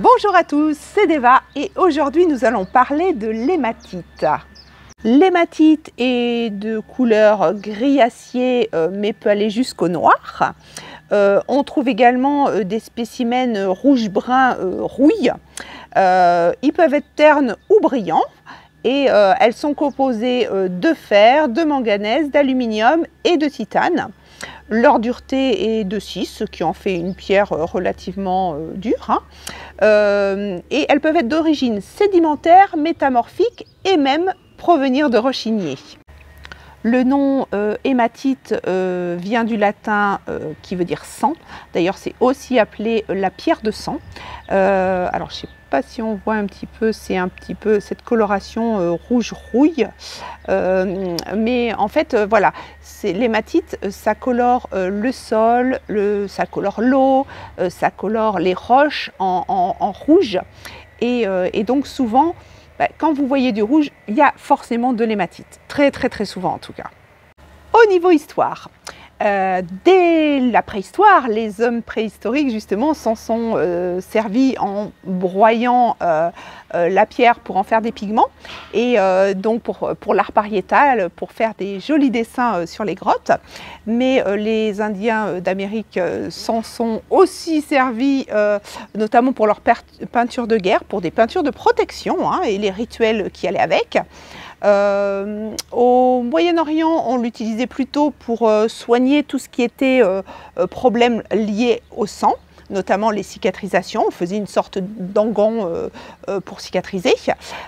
Bonjour à tous, c'est Deva et aujourd'hui nous allons parler de l'hématite. L'hématite est de couleur gris acier mais peut aller jusqu'au noir. On trouve également des spécimens rouge-brun rouille. Ils peuvent être ternes ou brillants et elles sont composées de fer, de manganèse, d'aluminium et de titane. Leur dureté est de 6, ce qui en fait une pierre relativement dure. Et elles peuvent être d'origine sédimentaire, métamorphique et même provenir de roches ignées. Le nom hématite vient du latin qui veut dire sang. D'ailleurs, c'est aussi appelé la pierre de sang. Alors, je ne sais pas si on voit un petit peu, c'est un petit peu cette coloration rouge-rouille. Mais en fait, voilà, l'hématite, ça colore le sol, ça colore l'eau, ça colore les roches en rouge. Et donc, souvent, quand vous voyez du rouge, il y a forcément de l'hématite, très souvent en tout cas. Au niveau histoire, dès la préhistoire, les hommes préhistoriques justement s'en sont servis en broyant la pierre pour en faire des pigments et donc pour l'art pariétal, pour faire des jolis dessins sur les grottes. Mais les Indiens d'Amérique s'en sont aussi servis notamment pour leurs peintures de guerre, pour des peintures de protection et les rituels qui allaient avec. Au Moyen-Orient, on l'utilisait plutôt pour soigner tout ce qui était problème lié au sang, notamment les cicatrisations. On faisait une sorte d'engan pour cicatriser.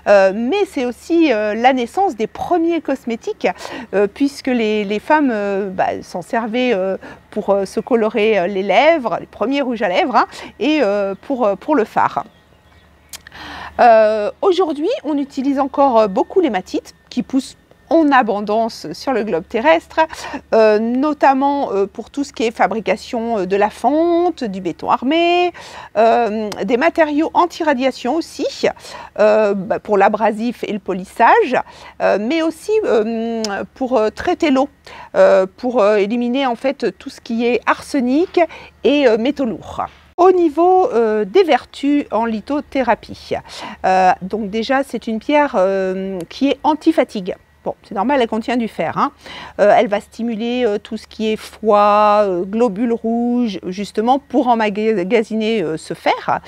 Mais c'est aussi la naissance des premiers cosmétiques, puisque les femmes s'en servaient pour se colorer les lèvres, les premiers rouges à lèvres, et pour le fard. Aujourd'hui, on utilise encore beaucoup l'hématite qui pousse en abondance sur le globe terrestre, notamment pour tout ce qui est fabrication de la fonte, du béton armé, des matériaux anti-radiation aussi, pour l'abrasif et le polissage, mais aussi pour traiter l'eau, pour éliminer en fait tout ce qui est arsenic et métaux lourds. Au niveau des vertus en lithothérapie, donc déjà c'est une pierre qui est anti-fatigue. Bon, c'est normal, elle contient du fer. Elle va stimuler tout ce qui est foie, globules rouges, justement pour emmagasiner ce fer.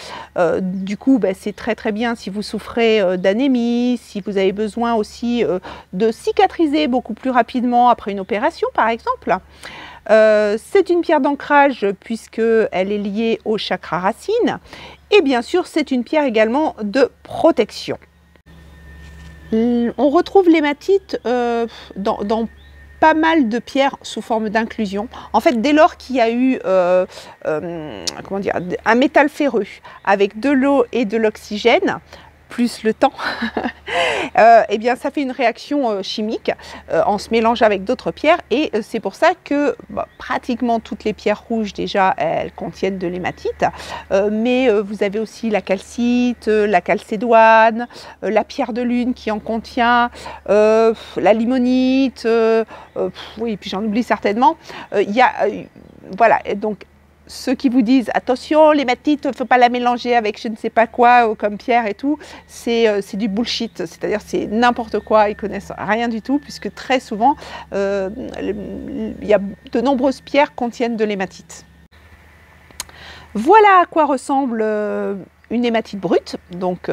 Du coup, c'est très bien si vous souffrez d'anémie, si vous avez besoin aussi de cicatriser beaucoup plus rapidement après une opération, par exemple. C'est une pierre d'ancrage puisqu'elle est liée au chakra racine. Et bien sûr, c'est une pierre également de protection. On retrouve l'hématite dans pas mal de pierres sous forme d'inclusion. En fait, dès lors qu'il y a eu comment dire, un métal ferreux avec de l'eau et de l'oxygène, plus le temps, eh bien ça fait une réaction chimique en se mélangeant avec d'autres pierres et c'est pour ça que pratiquement toutes les pierres rouges déjà elles contiennent de l'hématite, mais vous avez aussi la calcite, la chalcédoine, la pierre de lune qui en contient, la limonite, oui, puis j'en oublie certainement. Voilà, donc ceux qui vous disent attention, l'hématite, il ne faut pas la mélanger avec je ne sais pas quoi comme pierre et tout, c'est du bullshit, c'est-à-dire c'est n'importe quoi, ils connaissent rien du tout puisque très souvent il y a de nombreuses pierres contiennent de l'hématite. Voilà à quoi ressemble une hématite brute, donc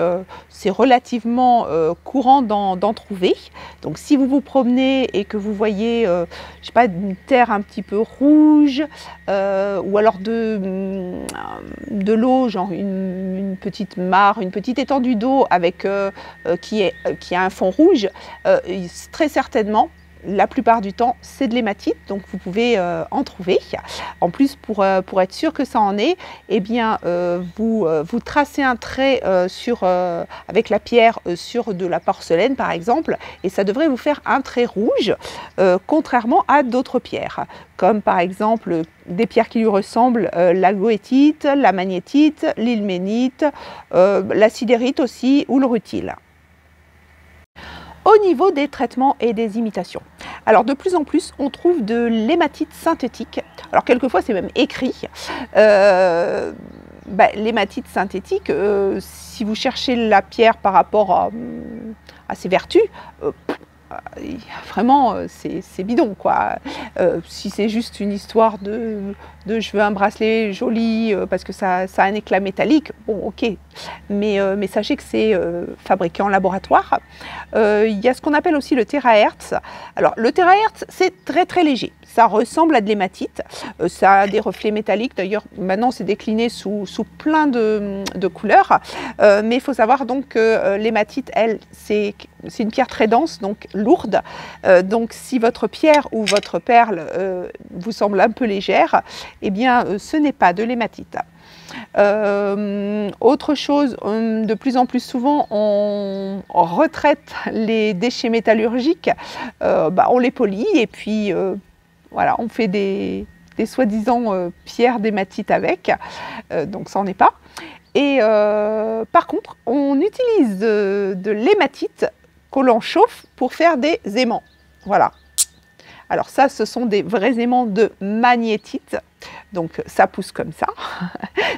c'est relativement courant d'en trouver. Donc si vous vous promenez et que vous voyez, je sais pas, une terre un petit peu rouge, ou alors de l'eau, genre une petite mare, une petite étendue d'eau avec qui a un fond rouge, très certainement. La plupart du temps, c'est de l'hématite, donc vous pouvez en trouver. En plus, pour être sûr que ça en est, eh bien, vous tracez un trait avec la pierre sur de la porcelaine, par exemple, et ça devrait vous faire un trait rouge, contrairement à d'autres pierres, comme par exemple des pierres qui lui ressemblent, la goétite, la magnétite, l'ilménite, la sidérite aussi, ou le rutile. Au niveau des traitements et des imitations, alors de plus en plus on trouve de l'hématite synthétique, alors quelquefois c'est même écrit, l'hématite synthétique, si vous cherchez la pierre par rapport à ses vertus, vraiment c'est bidon quoi. Si c'est juste une histoire de je veux un bracelet joli parce que ça a un éclat métallique, bon ok, mais sachez que c'est fabriqué en laboratoire. Il y a ce qu'on appelle aussi le térahertz. Alors le térahertz c'est très léger, ça ressemble à de l'hématite, ça a des reflets métalliques, d'ailleurs maintenant c'est décliné sous plein de couleurs, mais il faut savoir donc que l'hématite elle c'est une pierre très dense, donc lourde, donc si votre pierre ou votre perle vous semble un peu légère, eh bien ce n'est pas de l'hématite. Autre chose, de plus en plus souvent on retraite les déchets métallurgiques, on les polit et puis voilà, on fait des soi-disant pierres d'hématite avec, donc ça n'en est pas. Et par contre, on utilise de l'hématite que l'on chauffe pour faire des aimants. Voilà. Alors ça, ce sont des vrais aimants de magnétite. Donc ça pousse comme ça.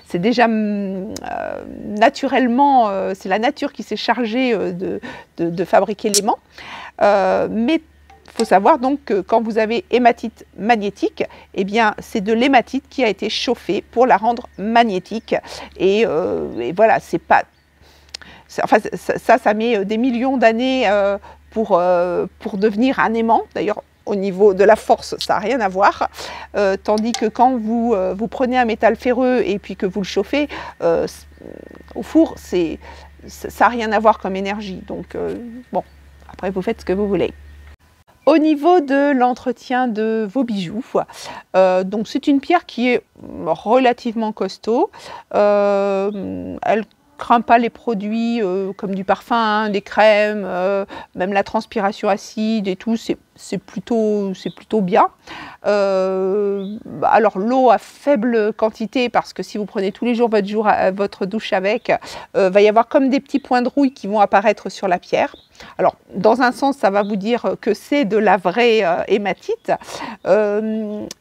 C'est déjà naturellement, c'est la nature qui s'est chargée de fabriquer l'aimant. Mais il faut savoir donc que quand vous avez hématite magnétique, eh bien c'est de l'hématite qui a été chauffée pour la rendre magnétique. Et voilà, c'est pas... Enfin, ça met des millions d'années pour devenir un aimant. D'ailleurs, au niveau de la force, ça n'a rien à voir. Tandis que quand vous prenez un métal ferreux et puis que vous le chauffez, au four, ça n'a rien à voir comme énergie. Donc, bon, après, vous faites ce que vous voulez. Au niveau de l'entretien de vos bijoux, donc c'est une pierre qui est relativement costaud. Elle craint pas les produits comme du parfum, hein, des crèmes, même la transpiration acide et tout, c'est plutôt bien. Alors l'eau à faible quantité, parce que si vous prenez tous les jours votre douche avec, va y avoir comme des petits points de rouille qui vont apparaître sur la pierre. Alors dans un sens ça va vous dire que c'est de la vraie hématite,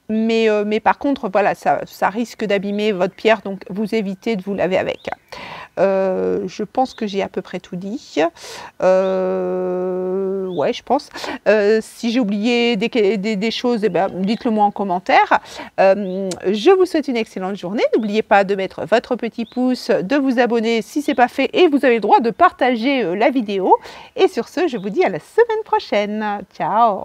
mais par contre voilà, ça risque d'abîmer votre pierre, donc vous évitez de vous laver avec. Je pense que j'ai à peu près tout dit. Ouais, je pense. Si j'ai oublié des choses, eh ben, dites-le moi en commentaire. Je vous souhaite une excellente journée. N'oubliez pas de mettre votre petit pouce, de vous abonner si ce n'est pas fait, et vous avez le droit de partager la vidéo. Et sur ce, je vous dis à la semaine prochaine. Ciao!